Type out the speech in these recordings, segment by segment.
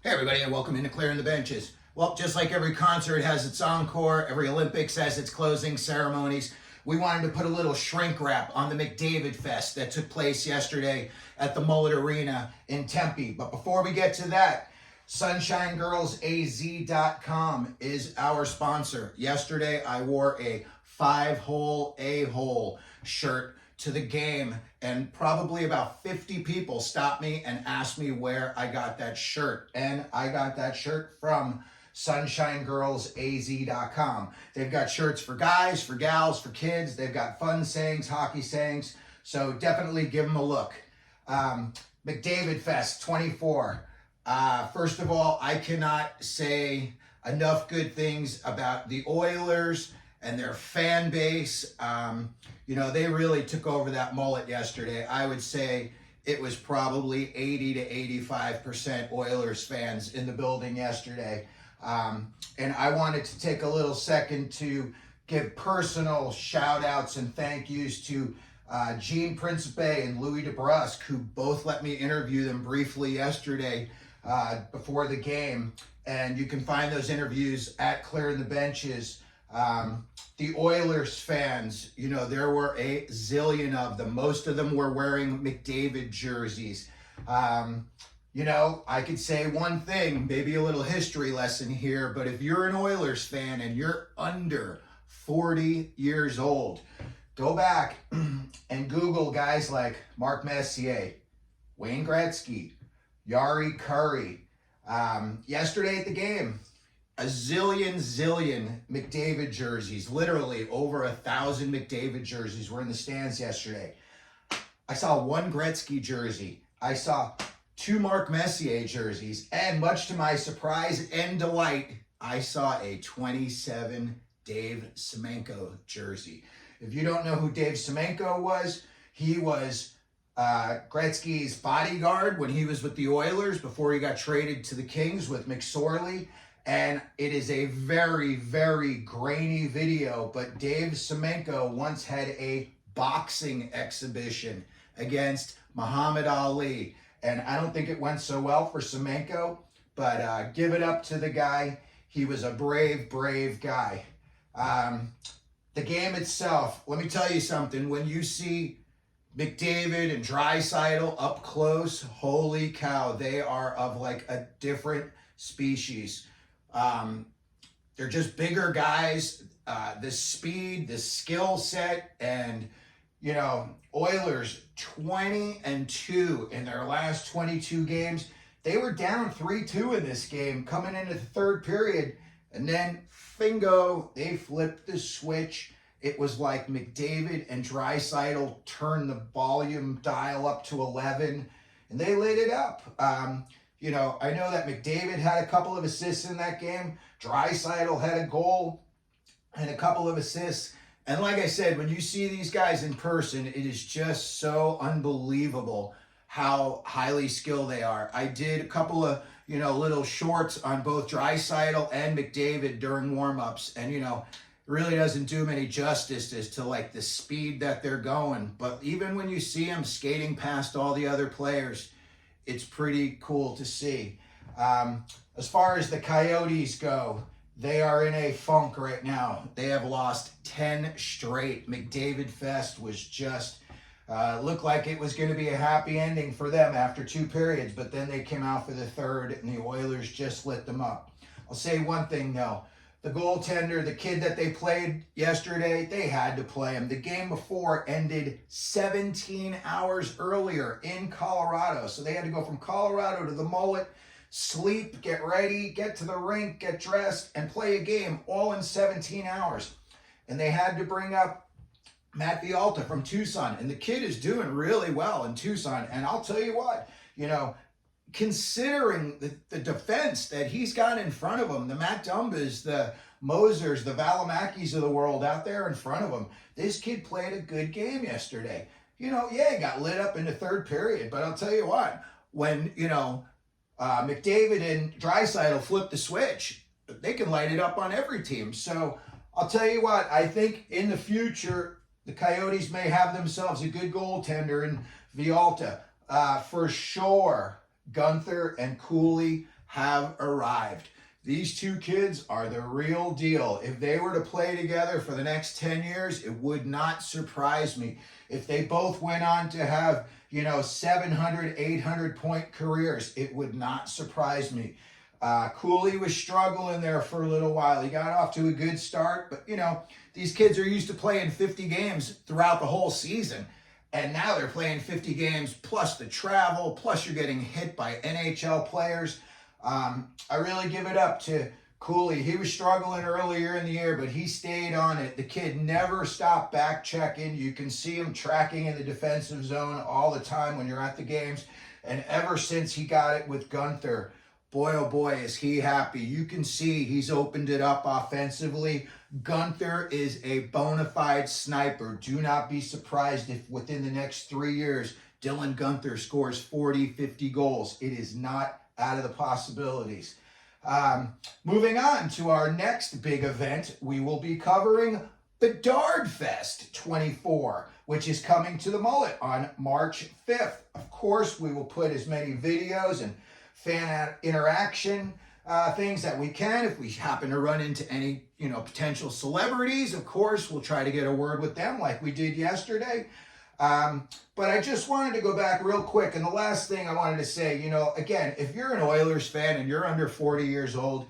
Hey everybody, and welcome into Clearing the Benches. Well, just like every concert has its encore, every Olympics has its closing ceremonies, we wanted to put a little shrink wrap on the McDavidFest that took place yesterday at the Mullett Arena in Tempe. But before we get to that, SunshineGirlsAZ.com is our sponsor. Yesterday, I wore a 5-hole A-hole shirt to the game, and probably about 50 people stopped me and asked me where I got that shirt. And I got that shirt from SunshineGirlsAZ.com. They've got shirts for guys, for gals, for kids. They've got fun sayings, hockey sayings. So definitely give them a look. McDavidFest24. First of all, I cannot say enough good things about the Oilers and their fan base. They really took over that Mullett yesterday. I would say it was probably 80 to 85% Oilers fans in the building yesterday. And I wanted to take a little second to give personal shout outs and thank yous to Gene Principe and Louis DeBrusque, who both let me interview them briefly yesterday before the game. And you can find those interviews at Clearing the Benches. The Oilers fans, there were a zillion of them. Most of them were wearing McDavid jerseys. I could say one thing, maybe a little history lesson here, but if you're an Oilers fan and you're under 40 years old, go back and Google guys like Mark Messier, Wayne Gretzky, Yari Curry. Yesterday at the game, a zillion McDavid jerseys, literally over 1,000 McDavid jerseys were in the stands yesterday. I saw one Gretzky jersey. I saw 2 Mark Messier jerseys, and much to my surprise and delight, I saw a 27 Dave Semenko jersey. If you don't know who Dave Semenko was, he was Gretzky's bodyguard when he was with the Oilers before he got traded to the Kings with McSorley. And it is a very, very grainy video, but Dave Semenko once had a boxing exhibition against Muhammad Ali. And I don't think it went so well for Semenko, but give it up to the guy. He was a brave guy. The game itself, let me tell you something. When you see McDavid and Draisaitl up close, holy cow, they are of like a different species. They're just bigger guys, the speed, the skill set, and, Oilers 20-2 in their last 22 games. They were down 3-2 in this game coming into the third period, and then fingo, they flipped the switch. It was like McDavid and Draisaitl turned the volume dial up to 11, and they lit it up. I know that McDavid had a couple of assists in that game. Draisaitl had a goal and a couple of assists. And like I said, when you see these guys in person, it is just so unbelievable how highly skilled they are. I did a couple of, little shorts on both Draisaitl and McDavid during warm-ups. And, it really doesn't do them any justice as to like the speed that they're going. But even when you see them skating past all the other players, it's pretty cool to see. As far as the Coyotes go, they are in a funk right now. They have lost 10 straight. McDavidFest was just, looked like it was going to be a happy ending for them after 2 periods, but then they came out for the third, and the Oilers just lit them up. I'll say one thing, though. The goaltender, the kid that they played yesterday, they had to play him. The game before ended 17 hours earlier in Colorado. So they had to go from Colorado to the Mullett, sleep, get ready, get to the rink, get dressed, and play a game all in 17 hours. And they had to bring up Matt Vialta from Tucson. And the kid is doing really well in Tucson. And I'll tell you what, considering the defense that he's got in front of him, the Matt Dumbas, the Mosers, the Valimakis of the world out there in front of him, this kid played a good game yesterday. He got lit up in the third period, but I'll tell you what, when, McDavid and Draisaitl flip the switch, they can light it up on every team. So I'll tell you what, I think in the future, the Coyotes may have themselves a good goaltender in Vialta. For sure, Gunther and Cooley have arrived. These two kids are the real deal. If they were to play together for the next 10 years, it would not surprise me. If they both went on to have, 700, 800 point careers, it would not surprise me. Cooley was struggling there for a little while. He got off to a good start, but these kids are used to playing 50 games throughout the whole season. And now they're playing 50 games plus the travel, plus you're getting hit by NHL players. I really give it up to Cooley. He was struggling earlier in the year, but he stayed on it. The kid never stopped back checking. You can see him tracking in the defensive zone all the time when you're at the games. And ever since he got it with Gunther, boy, oh boy, is he happy. You can see he's opened it up offensively. Gunther is a bona fide sniper. Do not be surprised if within the next 3 years, Dylan Gunther scores 40, 50 goals. It is not out of the possibilities. Moving on to our next big event, we will be covering BedardFest24, which is coming to the Mullett on March 5th. Of course, we will put as many videos and fan interaction things that we can. If we happen to run into any, potential celebrities, of course, we'll try to get a word with them like we did yesterday. But I just wanted to go back real quick. And the last thing I wanted to say, again, if you're an Oilers fan and you're under 40 years old,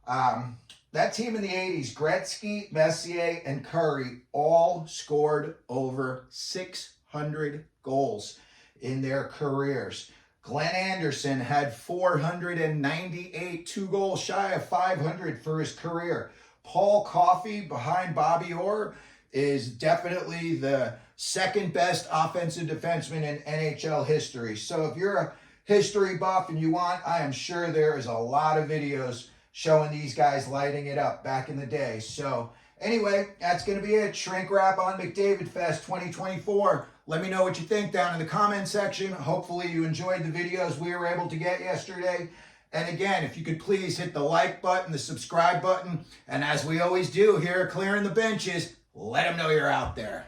that team in the 80s, Gretzky, Messier, and Curry all scored over 600 goals in their careers. Glenn Anderson had 498, 2 goals shy of 500 for his career. Paul Coffey, behind Bobby Orr, is definitely the second best offensive defenseman in NHL history. So if you're a history buff and you want, I am sure there is a lot of videos showing these guys lighting it up back in the day. So anyway, that's going to be it. Shrink wrap on McDavidFest 2024. Let me know what you think down in the comment section. Hopefully you enjoyed the videos we were able to get yesterday. And again, if you could please hit the like button, the subscribe button, and as we always do here at Clearing the Benches, let them know you're out there.